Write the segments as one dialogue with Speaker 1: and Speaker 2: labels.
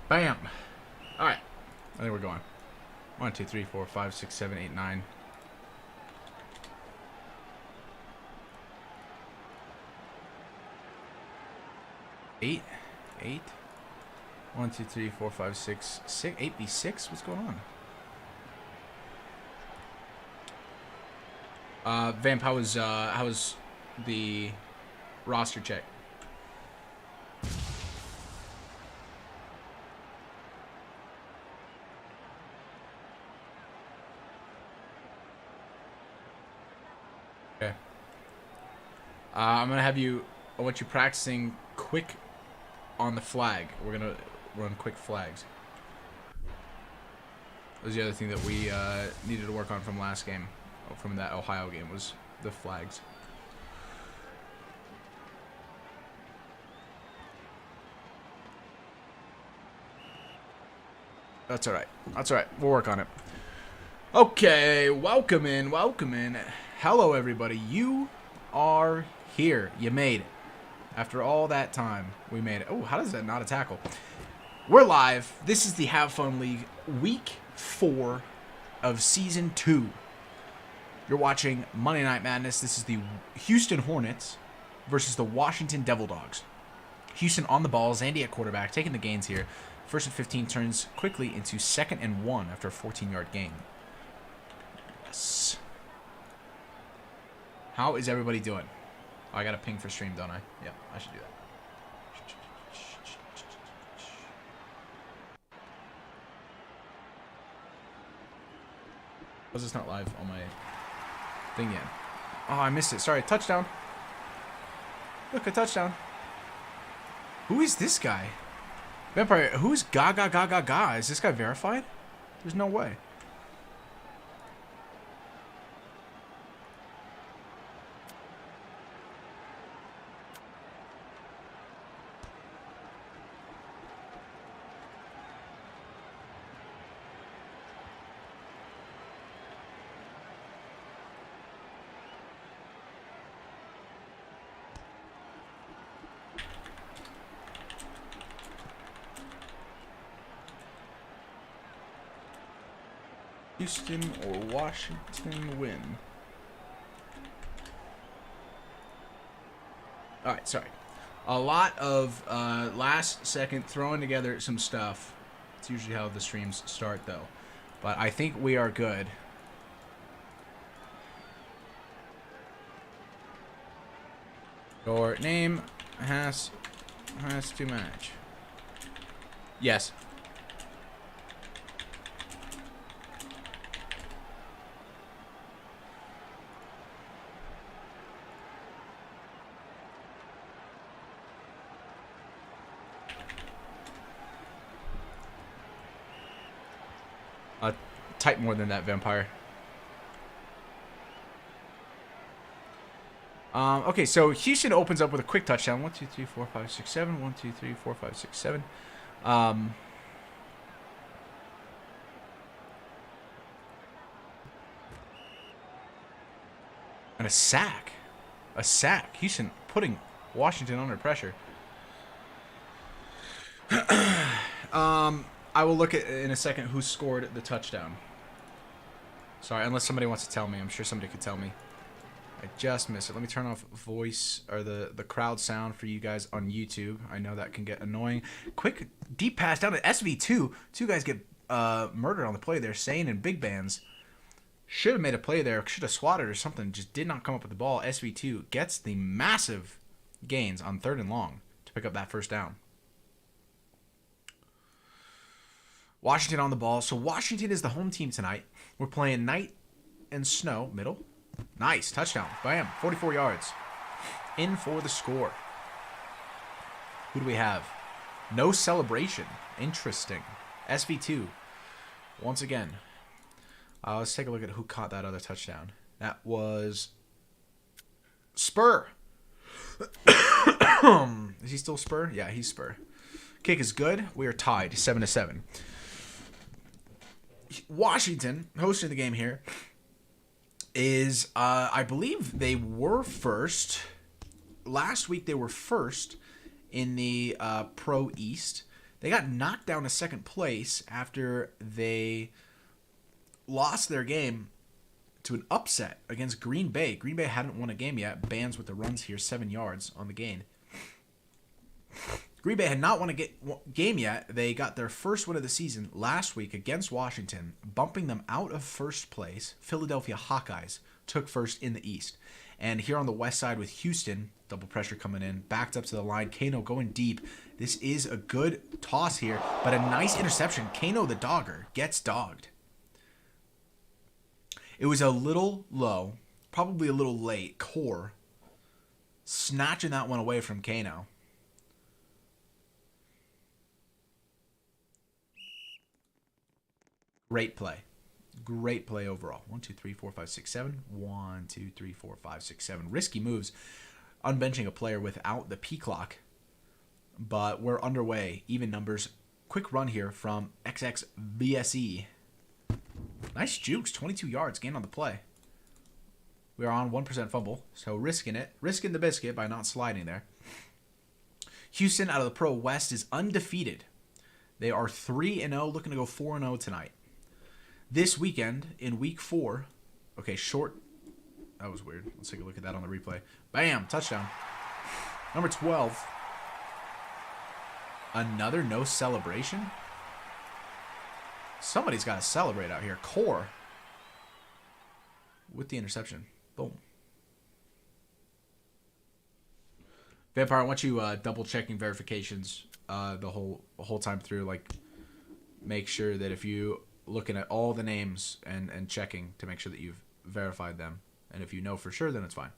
Speaker 1: Bam. All right. I think we're going. 1, 2, 3, 4, 5, 6, 7, 8, 9. Eight. 1, 2, 3, 4, 5, 6, 6. 8v6? What's going on? Vamp, how was the roster check? Okay. I'm gonna have you. I want you practicing quick on the flag. We're gonna run quick flags. That was the other thing that we needed to work on from last game, from that Ohio game, was the flags. That's all right. That's all right. We'll work on it. Okay, welcome in. Hello, everybody. You are here. You made it. After all that time, we made it. Oh, how does that not a tackle? We're live. This is the Have Fun League, Week 4 of Season 2. You're watching Monday Night Madness. This is the Houston Hornets versus the Washington Devil Dogs. Houston on the ball. Zandy at quarterback, taking the gains here. First and 15 turns quickly into 2nd and 1 after a 14-yard gain. Yes. How is everybody doing? Oh, I got a ping for stream, don't I? Yeah, I should do that. Was this not live on my thing yet? Oh, I missed it. Sorry. Touchdown. Look, a touchdown. Who is this guy? Vampire, who's Gaga? Is this guy verified? There's no way. Houston or Washington win. Alright, sorry. A lot of last second throwing together some stuff. It's usually how the streams start, though. But I think we are good. Your name has to match. Yes. Type more than that, Vampire. Okay, so Houston opens up with a quick touchdown. 1, 2, 3, 4, 5, 6, 7. 1, 2, 3, 4, 5, 6, 7. And a sack. A sack. Houston putting Washington under pressure. I will look at in a second who scored the touchdown. Sorry, unless somebody wants to tell me. I'm sure somebody could tell me. I just missed it. Let me turn off voice or the crowd sound for you guys on YouTube. I know that can get annoying. Quick deep pass down to SV2. Two guys get murdered on the play there. Sane and Big Bands should have made a play there. Should have swatted or something. Just did not come up with the ball. SV2 gets the massive gains on 3rd and long to pick up that first down. Washington on the ball. So Washington is the home team tonight. We're playing night and snow. Middle. Nice. Touchdown. Bam. 44 yards. In for the score. Who do we have? No celebration. Interesting. SV2. Once again. Let's take a look at who caught that other touchdown. That was Spur. Is he still Spur? Yeah, he's Spur. Kick is good. We are tied 7-7. Washington, hosting the game here, is, I believe they were first. Last week they were first in the Pro East. They got knocked down to second place after they lost their game to an upset against Green Bay. Green Bay hadn't won a game yet. Bands with the runs here, 7 yards on the gain. Green Bay had not won a game yet. They got their first win of the season last week against Washington, bumping them out of first place. Philadelphia Hawkeyes took first in the East. And here on the west side with Houston, double pressure coming in, backed up to the line. Kano going deep. This is a good toss here, but a nice interception. Kano the dogger gets dogged. It was a little low, probably a little late. Core snatching that one away from Kano. Great play. Great play overall. 1, 2, 3, 4, 5, 6, 7. 1, 2, 3, 4, 5, 6, 7. Risky moves. Unbenching a player without the P clock. But we're underway. Even numbers. Quick run here from XXBSE. Nice jukes. 22 yards. Gain on the play. We are on 1% fumble. So risking it. Risking the biscuit by not sliding there. Houston out of the Pro West is undefeated. They are 3-0. Looking to go 4-0 tonight. This weekend, in week 4, okay, short. That was weird. Let's take a look at that on the replay. Bam, touchdown. Number 12. Another no celebration? Somebody's got to celebrate out here. Core with the interception. Boom. Vampire, I want you double checking verifications the whole time through. Like, make sure that if you looking at all the names and checking to make sure that you've verified them. And if you know for sure, then it's fine.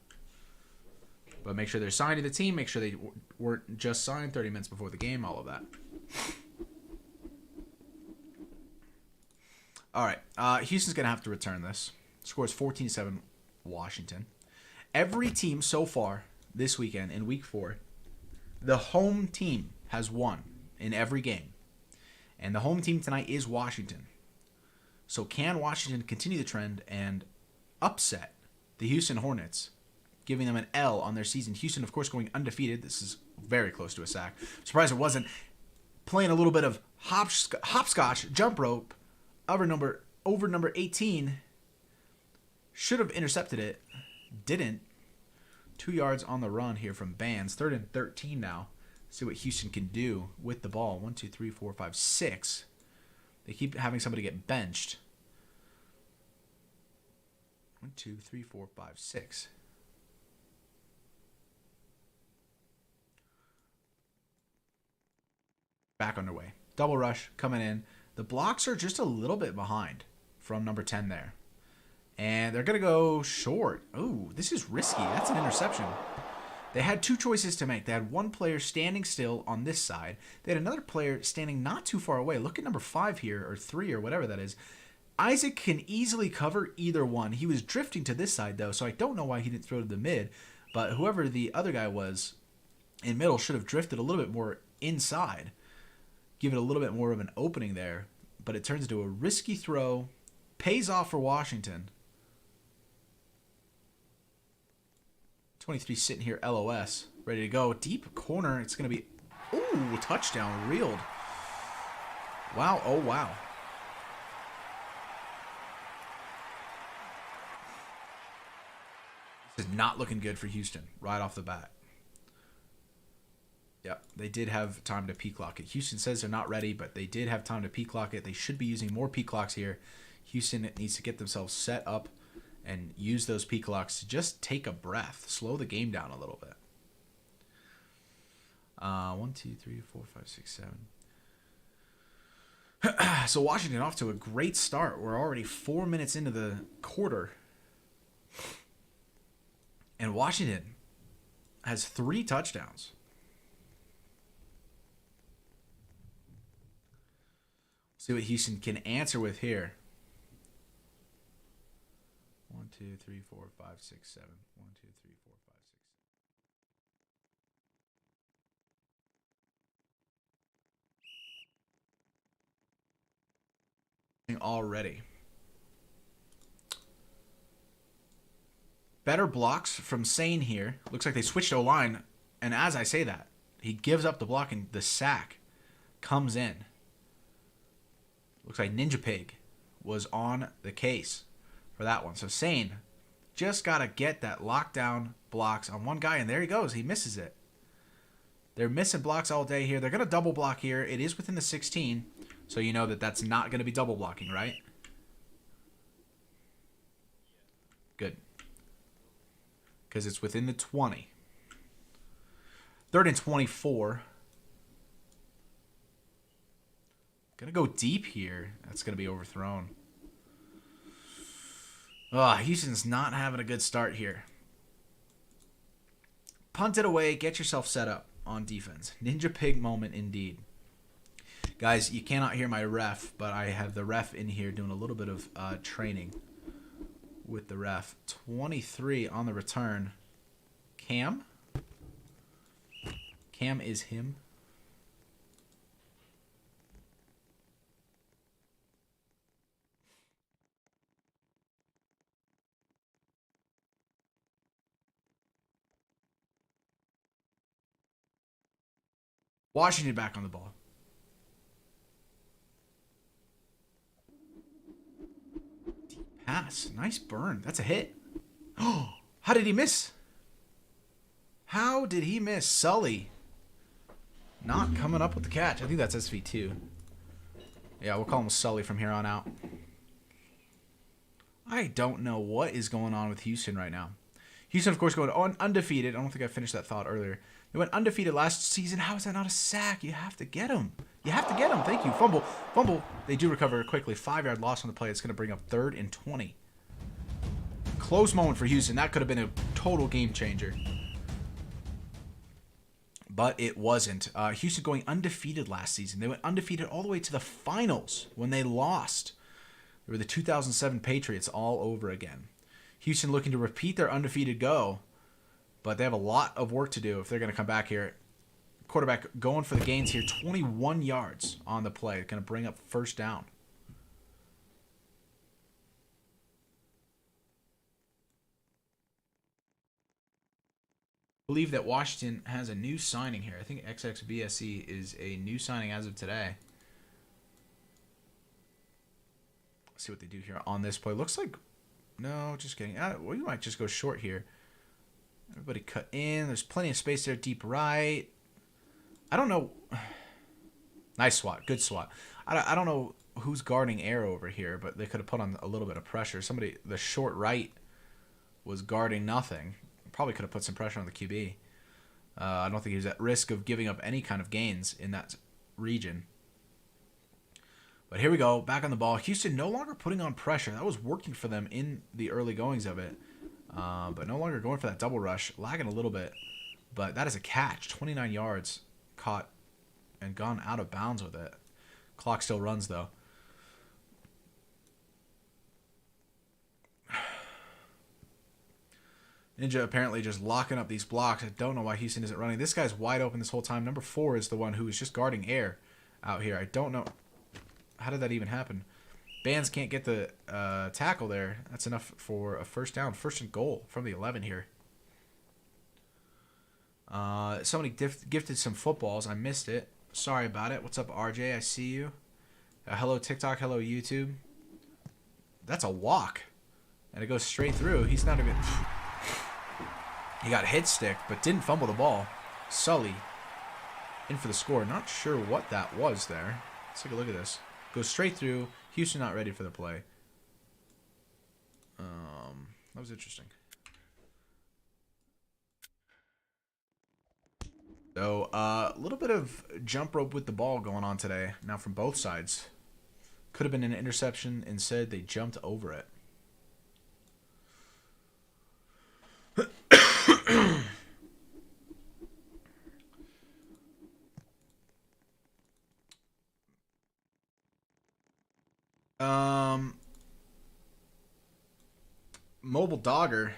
Speaker 1: But make sure they're signed to the team. Make sure they weren't just signed 30 minutes before the game. All of that. All right. Houston's going to have to return this. Scores 14-7 Washington. Every team so far this weekend in week 4, the home team has won in every game. And the home team tonight is Washington. So can Washington continue the trend and upset the Houston Hornets, giving them an L on their season? Houston, of course, going undefeated. This is very close to a sack. Surprised it wasn't. Playing a little bit of hopscotch, jump rope, over number 18. Should have intercepted it. Didn't. 2 yards on the run here from Bands. 3rd and 13 now. See what Houston can do with the ball. 1, 2, 3, 4, 5, 6. They keep having somebody get benched. 1, 2, 3, 4, 5, 6. Back underway. Double rush coming in. The blocks are just a little bit behind from number 10 there. And they're going to go short. Ooh, this is risky. That's an interception. They had 2 choices to make. They had one player standing still on this side. They had another player standing not too far away. Look at number 5 here, or 3, or whatever that is. Isaac can easily cover either one. He was drifting to this side, though, so I don't know why he didn't throw to the mid. But whoever the other guy was in middle should have drifted a little bit more inside. Give it a little bit more of an opening there. But it turns into a risky throw. Pays off for Washington. 23 sitting here, LOS, ready to go. Deep corner, it's going to be, ooh, touchdown, reeled. Wow, oh wow. This is not looking good for Houston right off the bat. Yep, they did have time to P-clock it. Houston says they're not ready, but they did have time to P-clock it. They should be using more P-clocks here. Houston needs to get themselves set up and use those P-clocks to just take a breath. Slow the game down a little bit. 1, 2, 3, 4, 5, 6, 7. So Washington off to a great start. We're already 4 minutes into the quarter. And Washington has 3 touchdowns. See what Houston can answer with here. 1, 2, 3, 4, 5, 6, 7. 1, 2, 3, 4, 5, 6. Already. Better blocks from Sane here. Looks like they switched O-line. And as I say that, he gives up the block and the sack comes in. Looks like Ninja Pig was on the case for that one. So Sane just got to get that lockdown blocks on one guy, and there he goes. He misses it. They're missing blocks all day here. They're going to double block here. It is within the 16, so you know that that's not going to be double blocking, right? Good. Because it's within the 20. 3rd and 24. Gonna go deep here. That's gonna be overthrown. Houston's not having a good start here. Punt it away. Get yourself set up on defense. Ninja Pig moment indeed. Guys, you cannot hear my ref, but I have the ref in here doing a little bit of training with the ref. 23 on the return. Cam? Cam is him. Washington back on the ball. Deep pass. Nice burn. That's a hit. Oh, how did he miss? How did he miss? Sully not coming up with the catch. I think that's SV2. Yeah, we'll call him Sully from here on out. I don't know what is going on with Houston right now. Houston, of course, going on undefeated. I don't think I finished that thought earlier. They went undefeated last season. How is that not a sack? You have to get him. You have to get him. Thank you. Fumble. Fumble. They do recover quickly. 5-yard loss on the play. It's going to bring up 3rd and 20. Close moment for Houston. That could have been a total game changer. But it wasn't. Houston going undefeated last season. They went undefeated all the way to the finals when they lost. They were the 2007 Patriots all over again. Houston looking to repeat their undefeated go. But they have a lot of work to do if they're going to come back here. Quarterback going for the gains here. 21 yards on the play. Going to bring up 1st down. I believe that Washington has a new signing here. I think XXBSE is a new signing as of today. Let's see what they do here on this play. Looks like... No, just kidding. We might just go short here. Everybody cut in. There's plenty of space there. Deep right. I don't know. Nice swat. Good swat. I don't know who's guarding air over here, but they could have put on a little bit of pressure. Somebody, the short right, was guarding nothing. Probably could have put some pressure on the QB. I don't think he was at risk of giving up any kind of gains in that region. But here we go. Back on the ball. Houston no longer putting on pressure. That was working for them in the early goings of it. But no longer going for that double rush. Lagging a little bit. But that is a catch. 29 yards caught and gone out of bounds with it. Clock still runs, though. Ninja apparently just locking up these blocks. I don't know why Houston isn't running. This guy's wide open this whole time. Number 4 is the one who is just guarding air out here. I don't know. How did that even happen? Bands can't get the tackle there. That's enough for a 1st down. 1st and goal from the 11 here. Somebody gifted some footballs. I missed it. Sorry about it. What's up, RJ? I see you. Hello, TikTok. Hello, YouTube. That's a walk. And it goes straight through. He's not even... He got hit stick, but didn't fumble the ball. Sully in for the score. Not sure what that was there. Let's take a look at this. Goes straight through. Houston not ready for the play. That was interesting. So, a little bit of jump rope with the ball going on today. Now from both sides. Could have been an interception. Instead, they jumped over it. Mobile Dogger.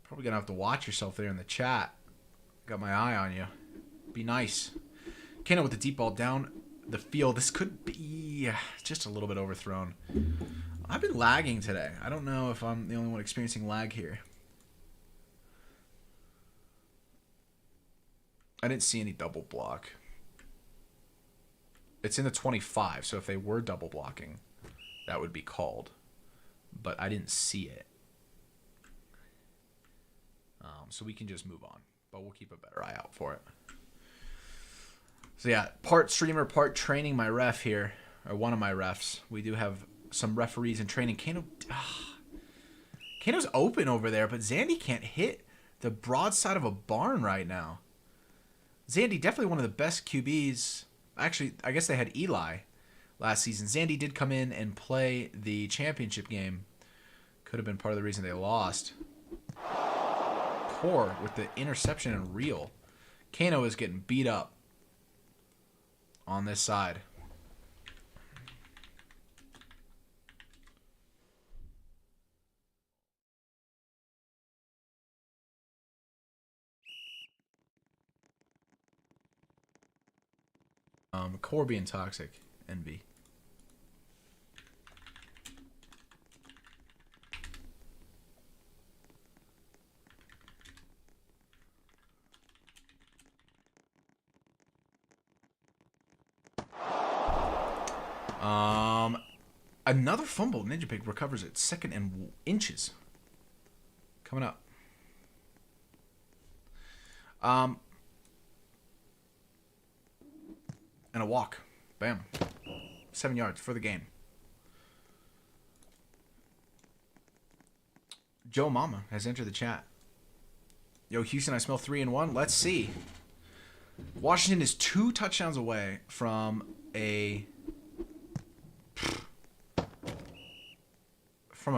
Speaker 1: Probably gonna have to watch yourself there in the chat. Got my eye on you. Be nice. Kano with the deep ball down the field. This could be just a little bit overthrown. I've been lagging today. I don't know if I'm the only one experiencing lag here. I didn't see any double block. It's in the 25, so if they were double blocking, that would be called. But I didn't see it. So we can just move on. But we'll keep a better eye out for it. So yeah, part streamer, part training my ref here. Or one of my refs. We do have some referees in training. Kano's open over there, but Zandy can't hit the broadside of a barn right now. Zandy, definitely one of the best QBs. Actually, I guess they had Eli last season. Zandy did come in and play the championship game. Could have been part of the reason they lost. Core with the interception and reel. Kano is getting beat up on this side. Core being toxic. Envy. Another fumble. Ninja Pig recovers it. 2nd and inches. Coming up. And a walk. Bam. 7 yards for the game. Joe Mama has entered the chat. Yo, Houston, I smell 3-1. Let's see. Washington is 2 touchdowns away from a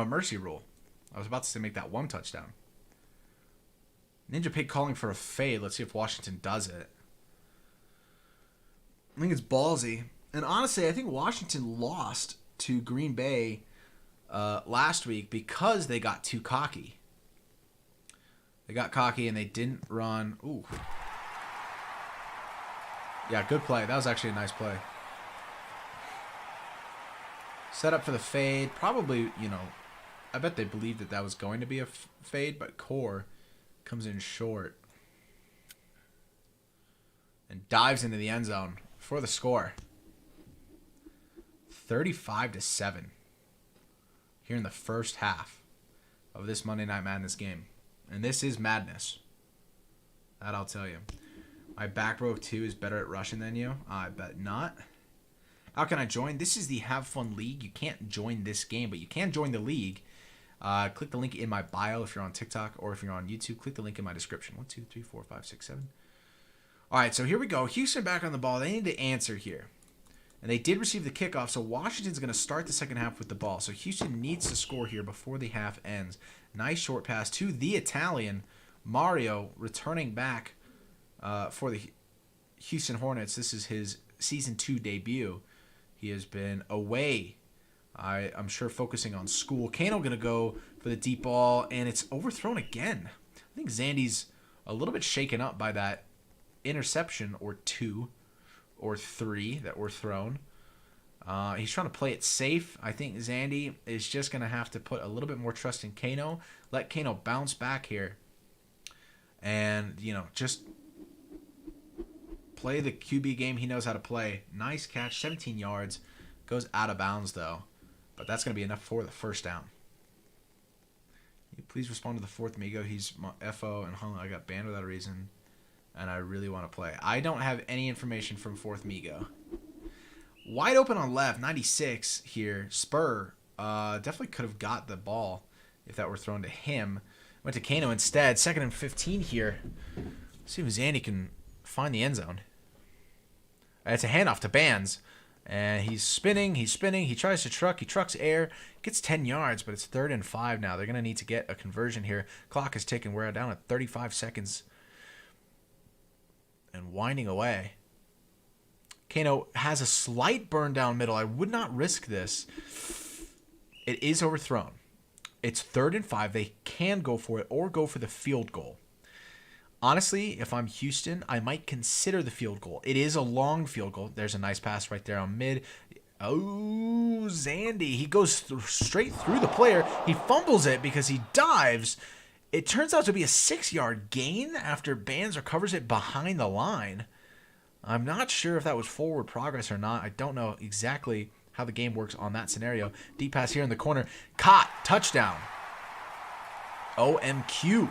Speaker 1: mercy rule. I was about to say make that 1 touchdown. Ninja Pig calling for a fade. Let's see if Washington does it. I think it's ballsy. And honestly, I think Washington lost to Green Bay last week because they got too cocky. They got cocky and they didn't run. Ooh. Yeah, good play. That was actually a nice play. Set up for the fade. Probably, you know, I bet they believed that that was going to be a fade, but Core comes in short and dives into the end zone for the score. 35-7 here in the first half of this Monday Night Madness game. And this is madness. That I'll tell you. My back row 2 is better at rushing than you. I bet not. How can I join? This is the Have Fun League. You can't join this game, but you can join the league. Click the link in my bio if you're on TikTok, or if you're on YouTube, click the link in my description. 1, 2, 3, 4, 5, 6, 7. All right, so here we go. Houston back on the ball. They need to answer here. And they did receive the kickoff, so Washington's going to start the second half with the ball. So Houston needs to score here before the half ends. Nice short pass to the Italian. Mario returning back for the Houston Hornets. This is his Season 2 debut. He has been away, I'm sure, focusing on school. Kano going to go for the deep ball, and it's overthrown again. I think Zandy's a little bit shaken up by that interception or 2 or 3 that were thrown. He's trying to play it safe. I think Zandy is just going to have to put a little bit more trust in Kano. Let Kano bounce back here. And, you know, just play the QB game he knows how to play. Nice catch, 17 yards. Goes out of bounds, though. But that's going to be enough for the first down. Can you please respond to the fourth Migo? He's my FO and hung. I got banned without a reason. And I really want to play. I don't have any information from fourth Migo. Wide open on left, 96 here. Spur definitely could have got the ball if that were thrown to him. Went to Kano instead. 2nd and 15 here. Let's see if Zandy can find the end zone. It's a handoff to Bands. And he's spinning. He tries to truck. He trucks air. Gets 10 yards, but it's 3rd and 5 now. They're going to need to get a conversion here. Clock is ticking. We're down at 35 seconds. And winding away. Kano has a slight burn down middle. I would not risk this. It is overthrown. It's 3rd and 5. They can go for it or go for the field goal. Honestly, if I'm Houston, I might consider the field goal. It is a long field goal. There's a nice pass right there on mid. Oh, Zandy. He goes straight through the player. He fumbles it because he dives. It turns out to be a 6-yard gain after Bands recovers it behind the line. I'm not sure if that was forward progress or not. I don't know exactly how the game works on that scenario. Deep pass here in the corner. Caught. Touchdown. OMQ.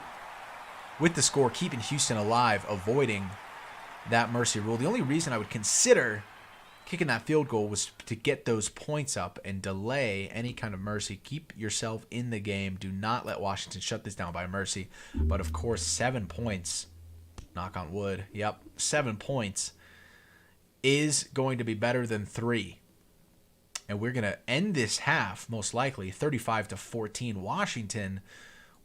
Speaker 1: With the score, keeping Houston alive, avoiding that mercy rule. The only reason I would consider kicking that field goal was to get those points up and delay any kind of mercy. Keep yourself in the game. Do not let Washington shut this down by mercy. But, of course, 7 points. Knock on wood. Yep, 7 points is going to be better than 3. And we're going to end this half, most likely, 35-14. Washington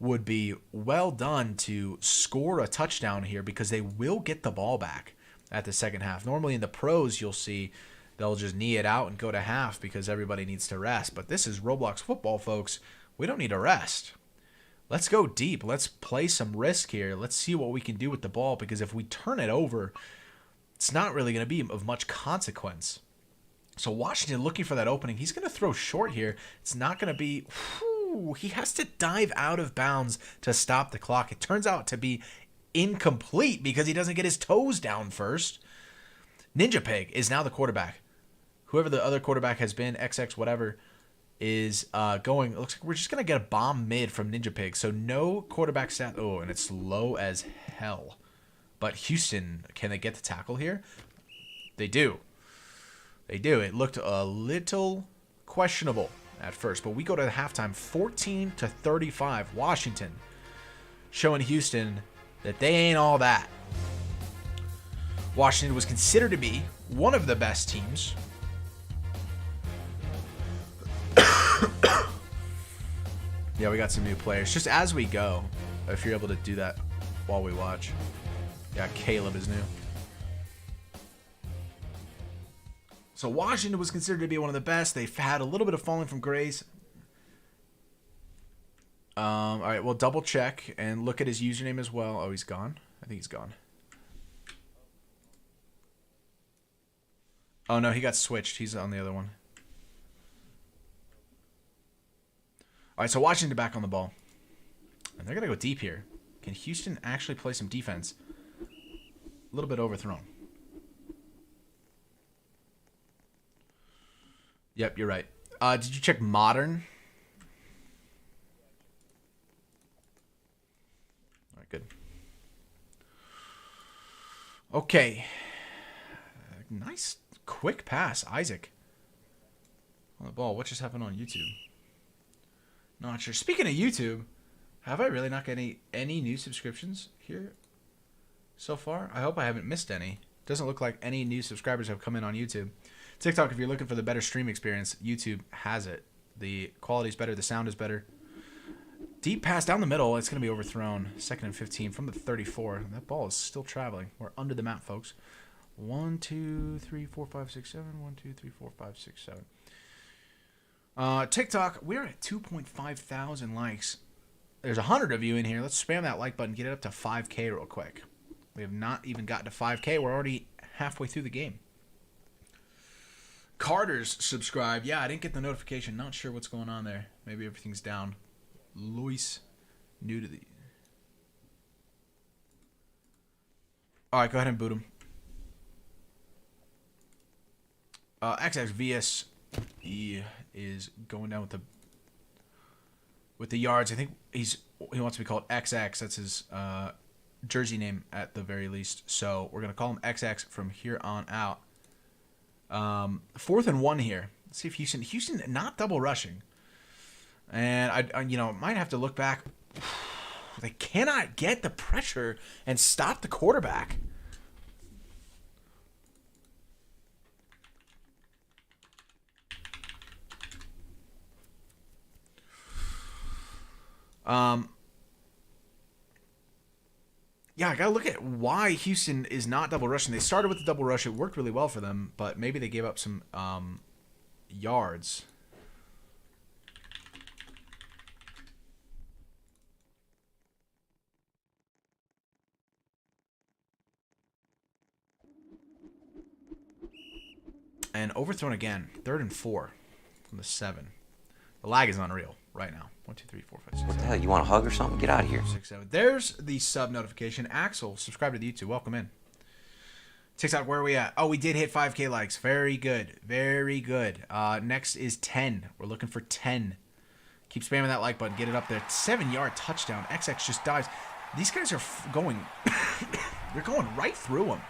Speaker 1: would be well done to score a touchdown here because they will get the ball back at the second half. Normally in the pros, you'll see they'll just knee it out and go to half because everybody needs to rest. But this is Roblox football, folks. We don't need a rest. Let's go deep. Let's play some risk here. Let's see what we can do with the ball because if we turn it over, it's not really going to be of much consequence. So Washington looking for that opening. He's going to throw short here. It's not going to be... he has to dive out of bounds to stop the clock. It turns out to be incomplete because he doesn't get his toes down first. Ninja Pig is now the quarterback. Whoever the other quarterback has been, XX whatever, is going. It looks like we're just going to get a bomb mid from Ninja Pig. So no quarterback stat. Oh, and it's low as hell. But Houston, can they get the tackle here? They do. They do. It looked a little questionable at first, but we go to the halftime 14-35. Washington showing Houston that they ain't all that. Washington was considered to be one of the best teams. Yeah, we got some new players. Just as we go, if you're able to do that while we watch. Yeah, Caleb is new. So Washington was considered to be one of the best. They've had a little bit of falling from grace. All right, we'll double check and look at his username as well. Oh, he's gone. I think he's gone. Oh, no, he got switched. He's on the other one. All right, so Washington back on the ball. And they're going to go deep here. Can Houston actually play some defense? A little bit overthrown. Yep, you're right. Did you check modern? All right, good. Okay. Nice quick pass, Isaac. On the ball. What just happened on YouTube? Not sure. Speaking of YouTube, have I really not got any new subscriptions here so far? I hope I haven't missed any. Doesn't look like any new subscribers have come in on YouTube. TikTok, if you're looking for the better stream experience, YouTube has it. The quality's better. The sound is better. Deep pass down the middle. It's going to be overthrown. 2nd and 15 from the 34. That ball is still traveling. We're under the map, folks. 1, 2, 3, 4, 5, 6, 7. 1, 2, 3, 4, 5, 6, 7. TikTok, we're at 2.5 thousand likes. There's 100 of you in here. Let's spam that like button. Get it up to 5K real quick. We have not even gotten to 5K. We're already halfway through the game. Carter's subscribed. Yeah, I didn't get the notification. Not sure what's going on there. Maybe everything's down. Luis, new to the... All right, go ahead and boot him. XXVS, he is going down with the yards. I think he wants to be called XX. That's his jersey name at the very least. So we're gonna call him XX from here on out. 4th and 1 here. Let's see if Houston not double rushing. And I might have to look back. They cannot get the pressure and stop the quarterback. Yeah, I gotta look at why Houston is not double rushing. They started with the double rush. It worked really well for them, but maybe they gave up some yards. And overthrown again. 3rd and 4 from the 7. The lag is unreal right now. 1, 2, 3, 4, 5, 6.
Speaker 2: What the hell? You want a hug or something? Get out of here.
Speaker 1: 6, 7. There's the sub notification. Axel, subscribe to the YouTube. Welcome in. TikTok, where are we at? Oh, we did hit 5K likes. Very good. Very good. Next is 10. We're looking for 10. Keep spamming that like button. Get it up there. 7-yard touchdown. XX just dives. These guys are going... they're going right through him.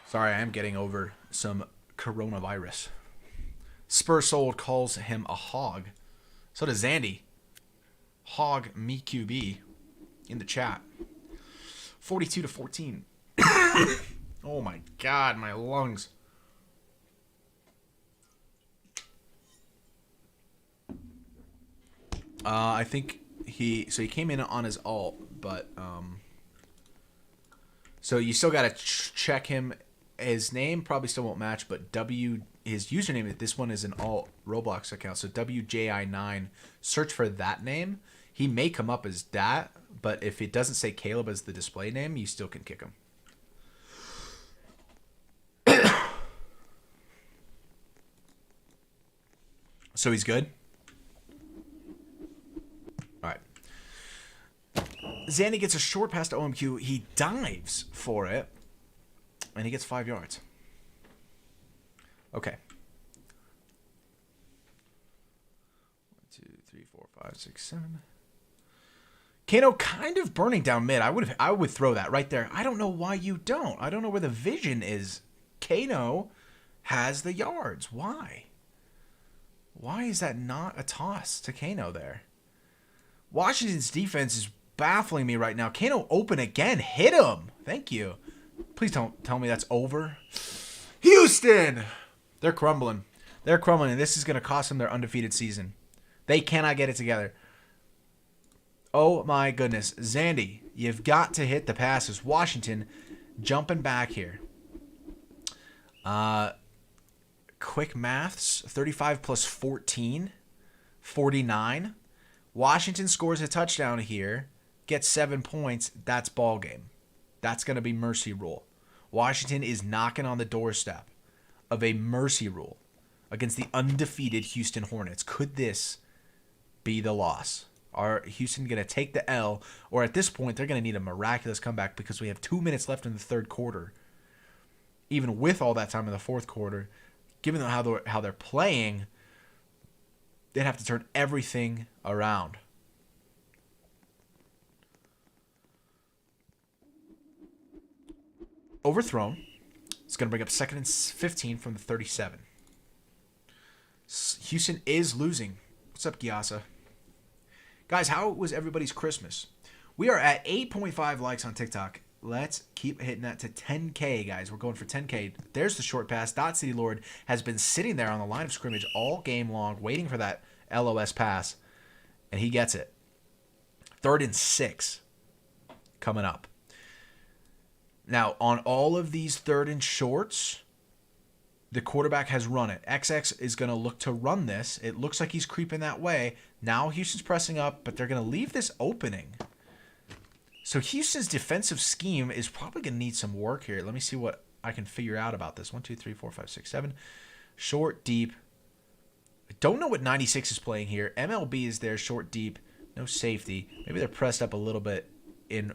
Speaker 1: Sorry, I am getting over some coronavirus. Spursold calls him a hog. So does Zandy. Hog me QB in the chat. 42-14. Oh my god, my lungs. I think he came in on his alt, but so you still gotta check him. His name probably still won't match, but his username, this one is an alt Roblox account, so WJI9. Search for that name. He may come up as that, but if it doesn't say Caleb as the display name, you still can kick him. So he's good? All right. Zandy gets a short pass to OMQ. He dives for it, and he gets 5 yards. Okay. 1, 2, 3, 4, 5, 6, 7. Kano kind of burning down mid. I would throw that right there. I don't know why you don't. I don't know where the vision is. Kano has the yards. Why? Why is that not a toss to Kano there? Washington's defense is baffling me right now. Kano open again. Hit him. Thank you. Please don't tell me that's over. Houston! They're crumbling. They're crumbling, and this is going to cost them their undefeated season. They cannot get it together. Oh, my goodness. Zandy, you've got to hit the passes. Washington jumping back here. Quick maths. 35 plus 14. 49. Washington scores a touchdown here. Gets 7 points. That's ball game. That's going to be mercy rule. Washington is knocking on the doorstep of a mercy rule against the undefeated Houston Hornets. Could this be the loss? Are Houston going to take the L? Or at this point, they're going to need a miraculous comeback because we have 2 minutes left in the third quarter. Even with all that time in the fourth quarter, given how they're playing, they'd have to turn everything around. Overthrown. It's going to bring up 2nd and 15 from the 37. Houston is losing. What's up, Gyasa? Guys, how was everybody's Christmas? We are at 8.5 likes on TikTok. Let's keep hitting that to 10K, guys. We're going for 10K. There's the short pass. Dot City Lord has been sitting there on the line of scrimmage all game long, waiting for that LOS pass, and he gets it. 3rd and 6 coming up. Now, on all of these 3rd and shorts, the quarterback has run it. XX is going to look to run this. It looks like he's creeping that way. Now Houston's pressing up, but they're going to leave this opening. So Houston's defensive scheme is probably going to need some work here. Let me see what I can figure out about this. 1, 2, 3, 4, 5, 6, 7. Short, deep. I don't know what 96 is playing here. MLB is there, short, deep. No safety. Maybe they're pressed up a little bit in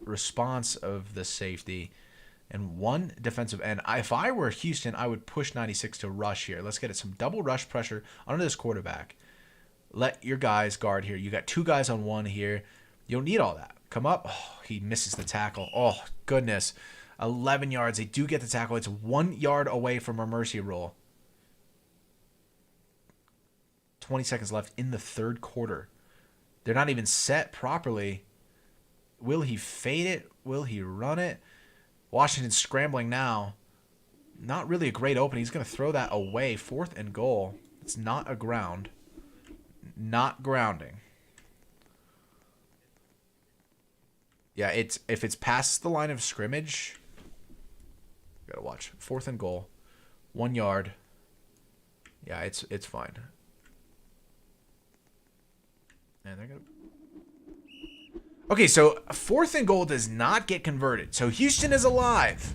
Speaker 1: response of the safety. And 1 defensive end. If I were Houston, I would push 96 to rush here. Let's get it some double rush pressure onto this quarterback. Let your guys guard here. You got 2 guys on 1 here. You don't need all that. Come up. Oh, he misses the tackle. Oh, goodness. 11 yards. They do get the tackle. It's 1 yard away from a mercy rule. 20 seconds left in the third quarter. They're not even set properly. Will he fade it? Will he run it? Washington's scrambling now. Not really a great opening. He's going to throw that away. 4th and goal. It's not a ground. Not grounding. Yeah, if it's past the line of scrimmage, you gotta watch. 4th and goal. 1 yard. Yeah, it's fine. And they're gonna... Okay, so 4th and goal does not get converted. So Houston is alive.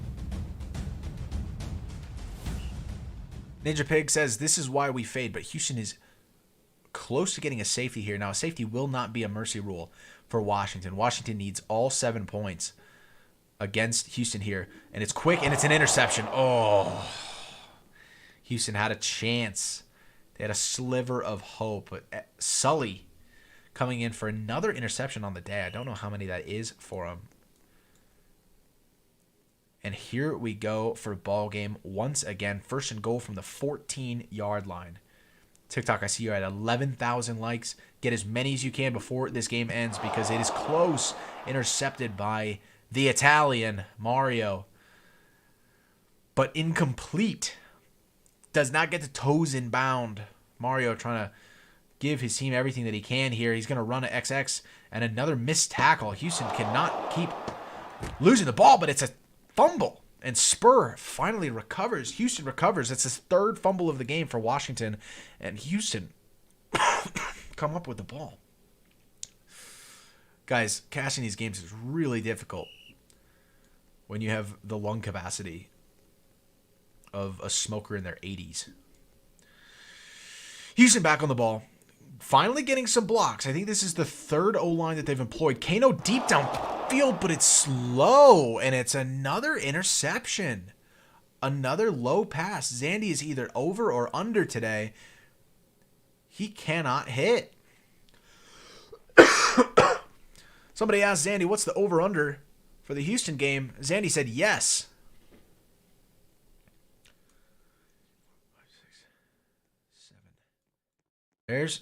Speaker 1: Ninja Pig says this is why we fade, but Houston is close to getting a safety here. Now, a safety will not be a mercy rule for Washington. Washington needs all 7 points. against Houston here. And it's quick, and it's an interception. Oh, Houston had a chance. They had a sliver of hope. But Sully coming in for another interception on the day. I don't know how many that is for him. And here we go for a ball game once again. First and goal from the 14-yard line. TikTok, I see you at 11,000 likes. Get as many as you can before this game ends because it is close. Intercepted by the Italian, Mario. But incomplete. Does not get the toes in bound. Mario trying to give his team everything that he can here. He's going to run an XX and another missed tackle. Houston cannot keep losing the ball, but it's a fumble. And Spur finally recovers. Houston recovers. It's his third fumble of the game for Washington. And Houston come up with the ball. Guys, cashing these games is really difficult when you have the lung capacity of a smoker in their 80s. Houston back on the ball. Finally getting some blocks. I think this is the third O-line that they've employed. Kano deep downfield, but it's slow. And it's another interception. Another low pass. Zandy is either over or under today. He cannot hit. Somebody asked Zandy, what's the over-under for the Houston game? Zandy said yes. 5, 6, 7. There's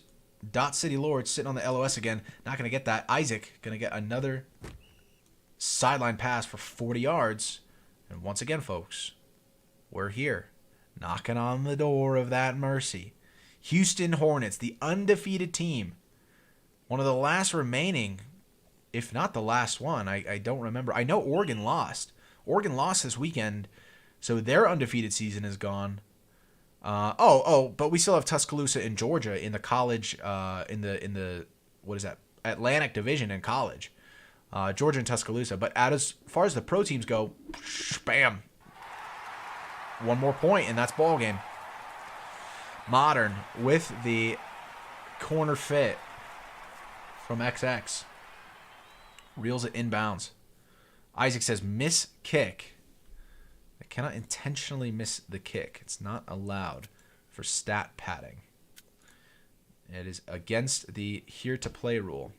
Speaker 1: Dot City Lord sitting on the LOS again. Not going to get that. Isaac going to get another sideline pass for 40 yards. And once again, folks, we're here. Knocking on the door of that mercy. Houston Hornets, the undefeated team. One of the last remaining, if not the last one. I don't remember. I know Oregon lost. Oregon lost this weekend, so their undefeated season is gone. But we still have Tuscaloosa in Georgia in the college, in the what is that? Atlantic Division in college. Georgia and Tuscaloosa. But as far as the pro teams go, bam. One more point, and that's ball game. Modern with the corner fit from XX. Reels it inbounds. Isaac says miss kick. I cannot intentionally miss the kick. It's not allowed for stat padding. It is against the here to play rule.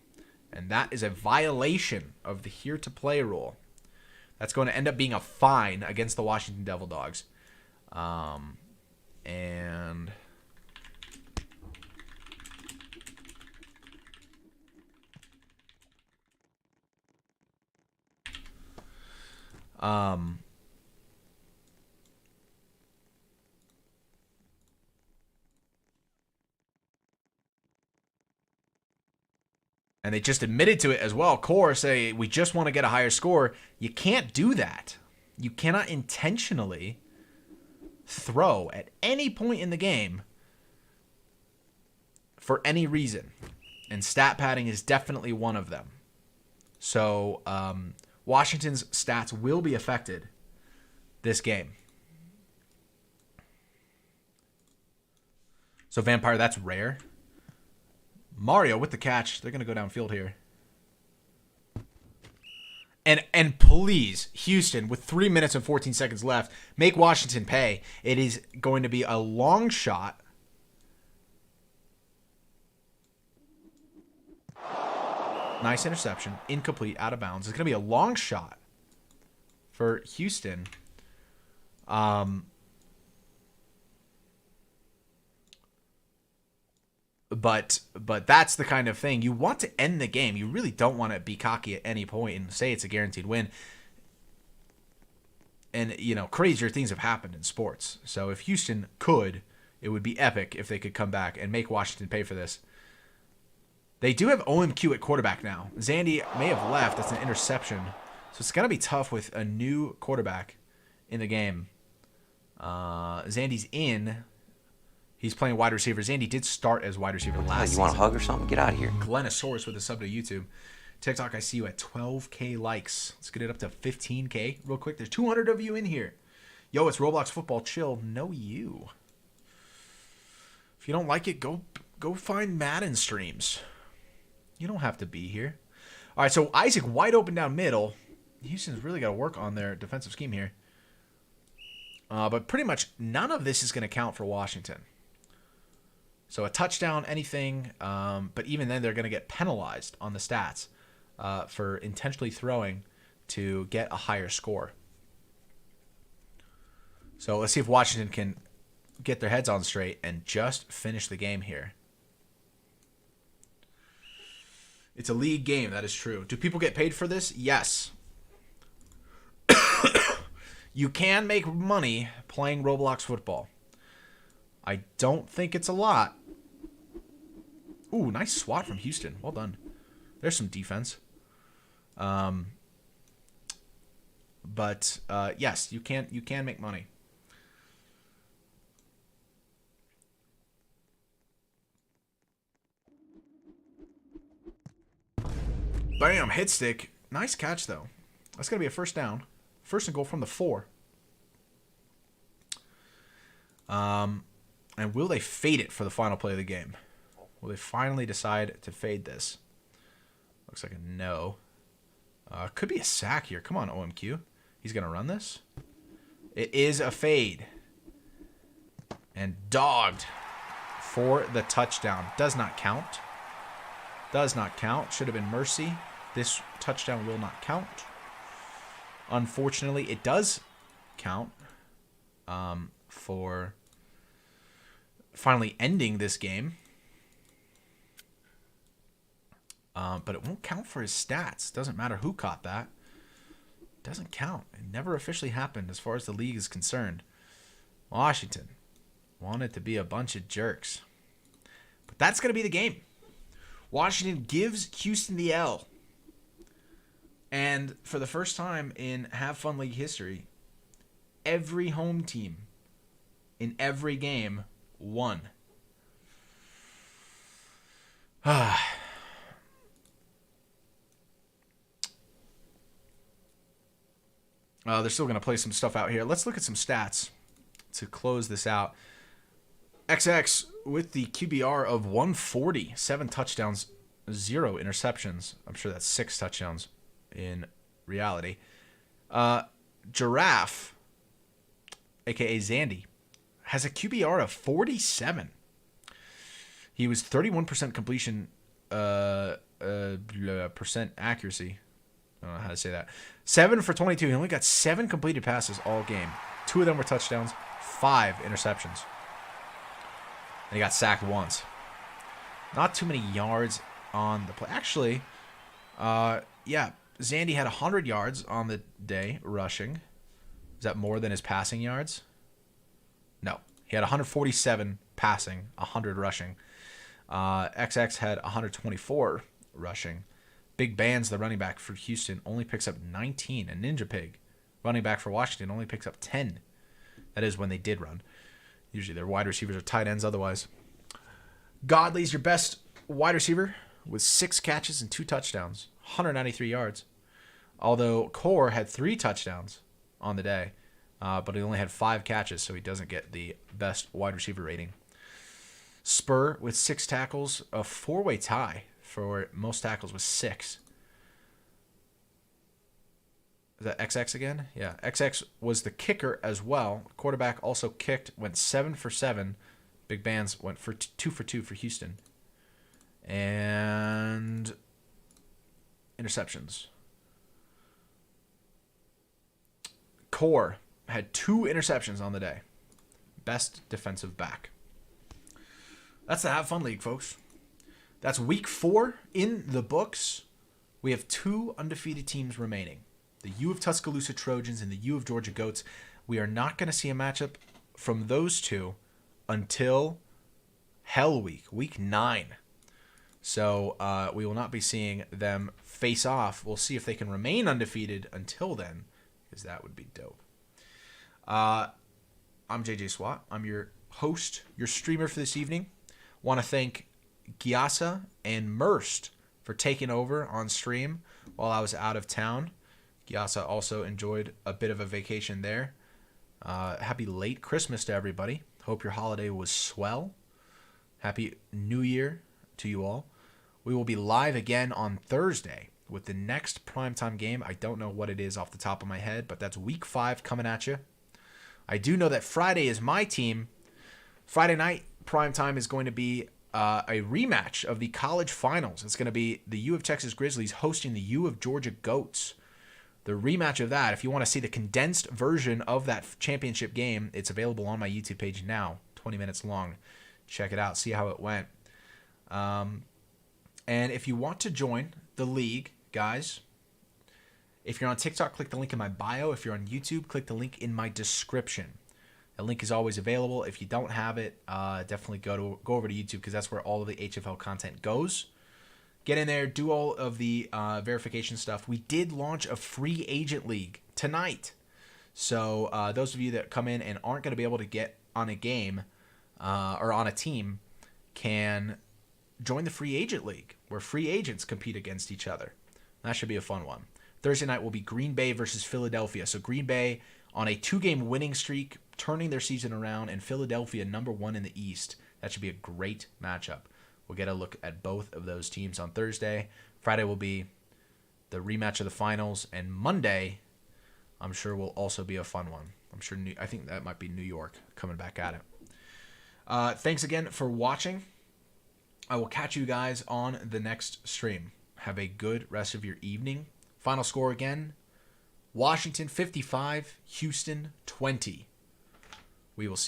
Speaker 1: And that is a violation of the here to play rule. That's going to end up being a fine against the Washington Devil Dogs. And and they just admitted to it as well. Core say, we just want to get a higher score. You can't do that. You cannot intentionally throw at any point in the game for any reason. And stat padding is definitely one of them. So Washington's stats will be affected this game. So Vampire, that's rare. Mario with the catch. They're going to go downfield here. And please, Houston, with 3 minutes and 14 seconds left, make Washington pay. It is going to be a long shot. Nice interception. Incomplete, out of bounds. It's going to be a long shot for Houston. But that's the kind of thing. You want to end the game. You really don't want to be cocky at any point and say it's a guaranteed win. And, you know, crazier things have happened in sports. So if Houston could, it would be epic if they could come back and make Washington pay for this. They do have OMQ at quarterback now. Zandy may have left. That's an interception. So it's going to be tough with a new quarterback in the game. Zandy's in. He's playing wide receiver. Zandy did start as wide receiver last season.
Speaker 2: You want a hug or something? Get out of here.
Speaker 1: Glennosaurus with a sub to YouTube. TikTok, I see you at 12K likes. Let's get it up to 15K real quick. There's 200 of you in here. Yo, it's Roblox Football Chill. No you. If you don't like it, go find Madden streams. You don't have to be here. All right, so Isaac wide open down middle. Houston's really got to work on their defensive scheme here. But pretty much none of this is going to count for Washington. So a touchdown, anything, but even then they're going to get penalized on the stats for intentionally throwing to get a higher score. So let's see if Washington can get their heads on straight and just finish the game here. It's a league game, that is true. Do people get paid for this? Yes. You can make money playing Roblox football. I don't think it's a lot. Ooh, nice swat from Houston. Well done. There's some defense. But yes, you can make money. Bam, hit stick. Nice catch though. That's gonna be a first down. First and goal from the 4. And will they fade it for the final play of the game? Will they finally decide to fade this? Looks like a no. Could be a sack here. Come on, OMQ. He's going to run this. It is a fade. And dogged for the touchdown. Does not count. Does not count. Should have been mercy. This touchdown will not count. Unfortunately, it does count for finally ending this game. But it won't count for his stats. Doesn't matter who caught that. Doesn't count. It never officially happened as far as the league is concerned. Washington wanted to be a bunch of jerks. But that's going to be the game. Washington gives Houston the L. And for the first time in Have Fun League history, every home team in every game won. They're still going to play some stuff out here. Let's look at some stats to close this out. XX with the QBR of 140, 7 touchdowns, 0 interceptions. I'm sure that's 6 touchdowns in reality. Giraffe, a.k.a. Zandy, has a QBR of 47. He was 31% completion, percent accuracy. I don't know how to say that. 7 for 22. He only got 7 completed passes all game. 2 of them were touchdowns, 5 interceptions. And he got sacked once. Not too many yards on the play. Actually, yeah, Zandy had 100 yards on the day rushing. Is that more than his passing yards? No. He had 147 passing, 100 rushing. XX had 124 rushing. Big Bands, the running back for Houston, only picks up 19. And Ninja Pig, running back for Washington, only picks up 10. That is when they did run. Usually their wide receivers are tight ends otherwise. Godley's your best wide receiver with 6 catches and 2 touchdowns, 193 yards. Although Core had 3 touchdowns on the day, but he only had 5 catches, so he doesn't get the best wide receiver rating. Spur with 6 tackles, a 4-way tie for most tackles with 6. Is that XX again? Yeah, XX was the kicker as well. Quarterback also kicked, went 7 for 7. Big Bands went for 2 for 2 for Houston. And interceptions. Core had 2 interceptions on the day. Best defensive back. That's the Have Fun League, folks. That's week 4 in the books. We have 2 undefeated teams remaining. The U of Tuscaloosa Trojans and the U of Georgia Goats. We are not going to see a matchup from those 2 until Hell Week, week 9. So we will not be seeing them face off. We'll see if they can remain undefeated until then, because that would be dope. I'm JJ Swat. I'm your host, your streamer for this evening. Want to thank Gyasa and Merst for taking over on stream while I was out of town. Gyasa also enjoyed a bit of a vacation there. Happy late Christmas to everybody. Hope your holiday was swell. Happy New Year to you all. We will be live again on Thursday with the next primetime game. I don't know what it is off the top of my head, but that's week 5 coming at you. I do know that Friday is my team. Friday night primetime is going to be a rematch of the college finals. It's going to be the U of Texas Grizzlies hosting the U of Georgia Goats. The rematch of that, if you want to see the condensed version of that championship game, it's available on my YouTube page now, 20 minutes long. Check it out, see how it went. And if you want to join the league, guys, if you're on TikTok, click the link in my bio. If you're on YouTube, click the link in my description. The link is always available. If you don't have it, definitely go over to YouTube because that's where all of the HFL content goes. Get in there, do all of the verification stuff. We did launch a free agent league tonight. So those of you that come in and aren't going to be able to get on a game or on a team can join the free agent league where free agents compete against each other. That should be a fun one. Thursday night will be Green Bay versus Philadelphia. So Green Bay on a 2-game winning streak, turning their season around, and Philadelphia #1 in the East. That should be a great matchup. We'll get a look at both of those teams on Thursday. Friday will be the rematch of the finals, and Monday, I'm sure, will also be a fun one. I think that might be New York coming back at it. Thanks again for watching. I will catch you guys on the next stream. Have a good rest of your evening. Final score again, Washington 55, Houston 20. We will see